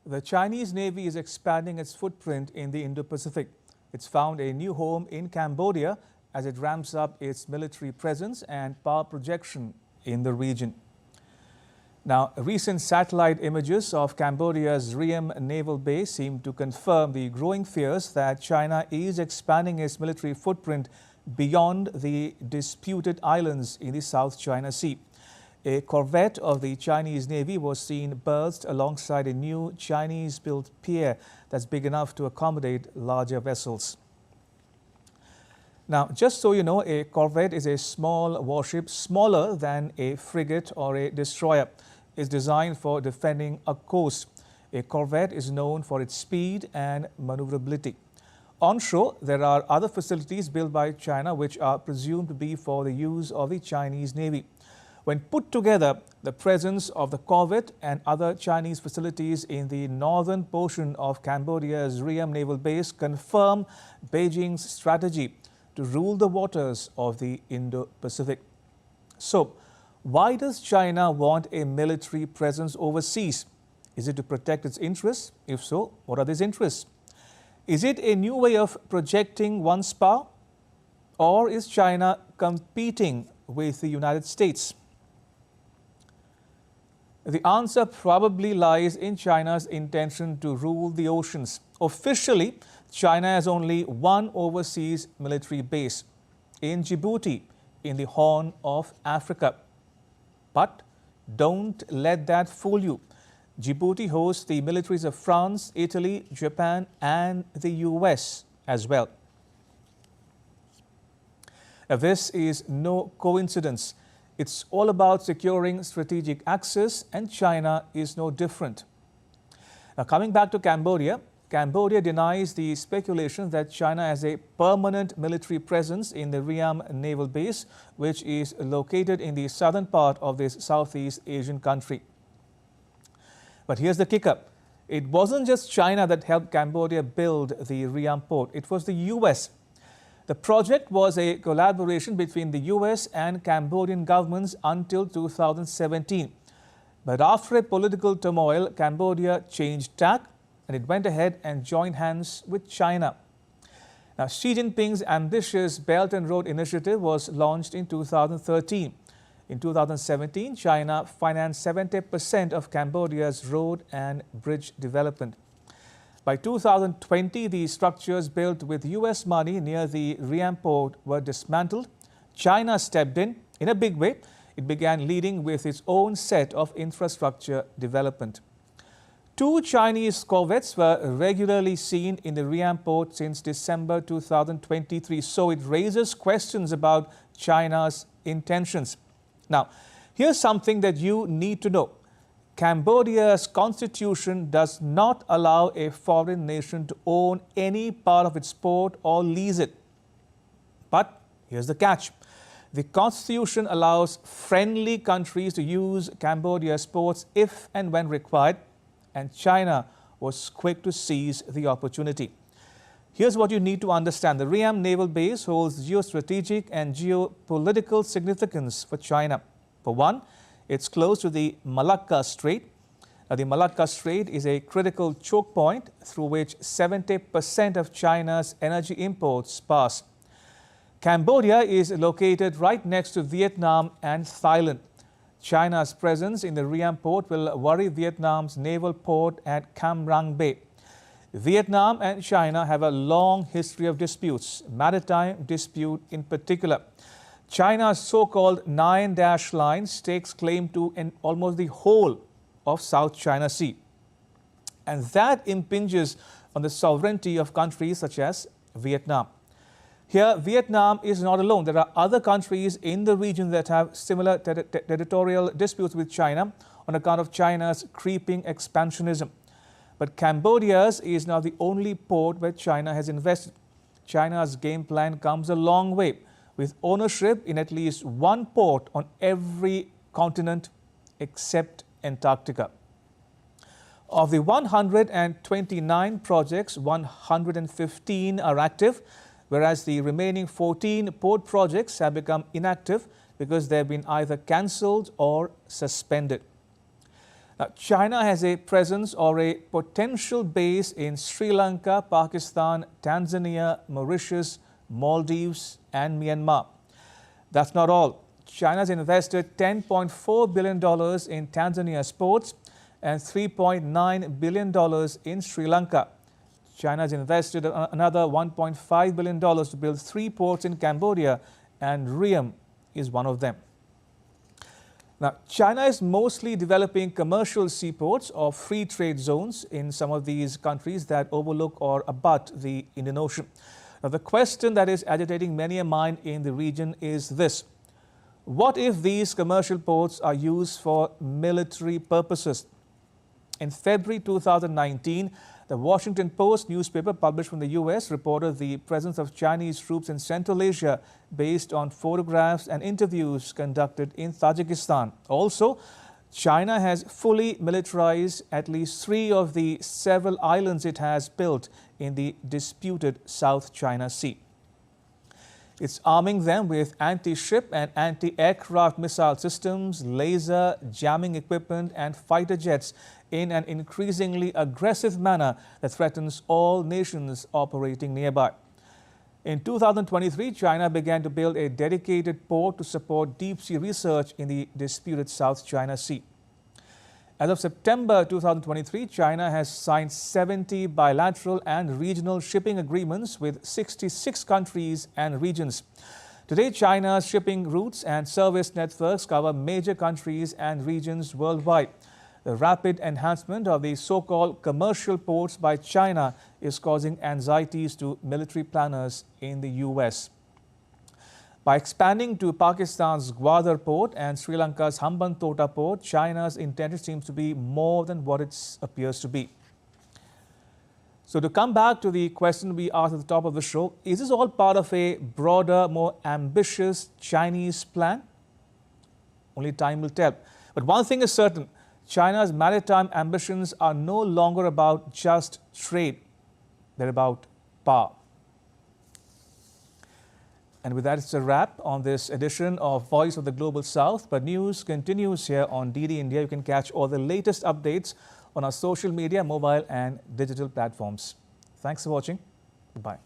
The Chinese Navy is expanding its footprint in the Indo-Pacific. It's found a new home in Cambodia as it ramps up its military presence and power projection in the region. Now, recent satellite images of Cambodia's Ream naval base seem to confirm the growing fears that China is expanding its military footprint beyond the disputed islands in the South China Sea. A corvette of the Chinese Navy was seen berthed alongside a new Chinese-built pier that's big enough to accommodate larger vessels. Now, just so you know, a corvette is a small warship smaller than a frigate or a destroyer. It's designed for defending a coast. A corvette is known for its speed and maneuverability. Onshore, there are other facilities built by China which are presumed to be for the use of the Chinese Navy. When put together, the presence of the corvette and other Chinese facilities in the northern portion of Cambodia's Ream naval base confirm Beijing's strategy to rule the waters of the Indo-Pacific. So, why does China want a military presence overseas? Is it to protect its interests? If so, what are these interests? Is it a new way of projecting one's power? Or is China competing with the United States? The answer probably lies in China's intention to rule the oceans. Officially, China has only one overseas military base, in Djibouti, in the Horn of Africa. But don't let that fool you. Djibouti hosts the militaries of France, Italy, Japan, and the US as well. This is no coincidence. It's all about securing strategic access, and China is no different. Now, coming back to Cambodia, Cambodia denies the speculation that China has a permanent military presence in the Ream naval base, which is located in the southern part of this Southeast Asian country. But here's the kicker. It wasn't just China that helped Cambodia build the Ream port. It was the US. The project was a collaboration between the US and Cambodian governments until 2017. But after a political turmoil, Cambodia changed tack and it went ahead and joined hands with China. Now, Xi Jinping's ambitious Belt and Road Initiative was launched in 2013. In 2017, China financed 70% of Cambodia's road and bridge development. By 2020, the structures built with US money near the Ream port were dismantled. China stepped in a big way. It began leading with its own set of infrastructure development. 2 Chinese corvettes were regularly seen in the Ream port since December 2023. So it raises questions about China's intentions. Now, here's something that you need to know. Cambodia's constitution does not allow a foreign nation to own any part of its port or lease it. But here's the catch. The constitution allows friendly countries to use Cambodia's ports if and when required, and China was quick to seize the opportunity. Here's what you need to understand. The Ream naval base holds geostrategic and geopolitical significance for China. For one, it's close to the Malacca Strait. Now, the Malacca Strait is a critical choke point through which 70% of China's energy imports pass. Cambodia is located right next to Vietnam and Thailand. China's presence in the Ream port will worry Vietnam's naval port at Cam Ranh Bay. Vietnam and China have a long history of disputes, maritime dispute in particular. China's so-called 9-dash line stakes claim to almost the whole of South China Sea. And that impinges on the sovereignty of countries such as Vietnam. Here, Vietnam is not alone. There are other countries in the region that have similar territorial disputes with China on account of China's creeping expansionism. But Cambodia's is now the only port where China has invested. China's game plan comes a long way, with ownership in at least one port on every continent except Antarctica. Of the 129 projects, 115 are active, whereas the remaining 14 port projects have become inactive because they have been either cancelled or suspended. Now, China has a presence or a potential base in Sri Lanka, Pakistan, Tanzania, Mauritius, Maldives and Myanmar. That's not all. China has invested $10.4 billion in Tanzania's ports and $3.9 billion in Sri Lanka. China has invested another $1.5 billion to build 3 ports in Cambodia, and Ream is one of them. Now, China is mostly developing commercial seaports or free trade zones in some of these countries that overlook or abut the Indian Ocean. Now, the question that is agitating many a mind in the region is this: what if these commercial ports are used for military purposes? In February 2019, the Washington Post newspaper published from the US reported the presence of Chinese troops in Central Asia based on photographs and interviews conducted in Tajikistan. Also, China has fully militarized at least 3 of the several islands it has built in the disputed South China Sea. It's arming them with anti-ship and anti-aircraft missile systems, laser, jamming equipment and fighter jets in an increasingly aggressive manner that threatens all nations operating nearby. In 2023, China began to build a dedicated port to support deep-sea research in the disputed South China Sea. As of September 2023, China has signed 70 bilateral and regional shipping agreements with 66 countries and regions. Today, China's shipping routes and service networks cover major countries and regions worldwide. The rapid enhancement of the so-called commercial ports by China is causing anxieties to military planners in the US. By expanding to Pakistan's Gwadar port and Sri Lanka's Hambantota port, China's intention seems to be more than what it appears to be. So to come back to the question we asked at the top of the show, is this all part of a broader, more ambitious Chinese plan? Only time will tell. But one thing is certain: China's maritime ambitions are no longer about just trade. They're about power. And with that, it's a wrap on this edition of Voice of the Global South. But news continues here on DD India. You can catch all the latest updates on our social media, mobile and digital platforms. Thanks for watching. Goodbye.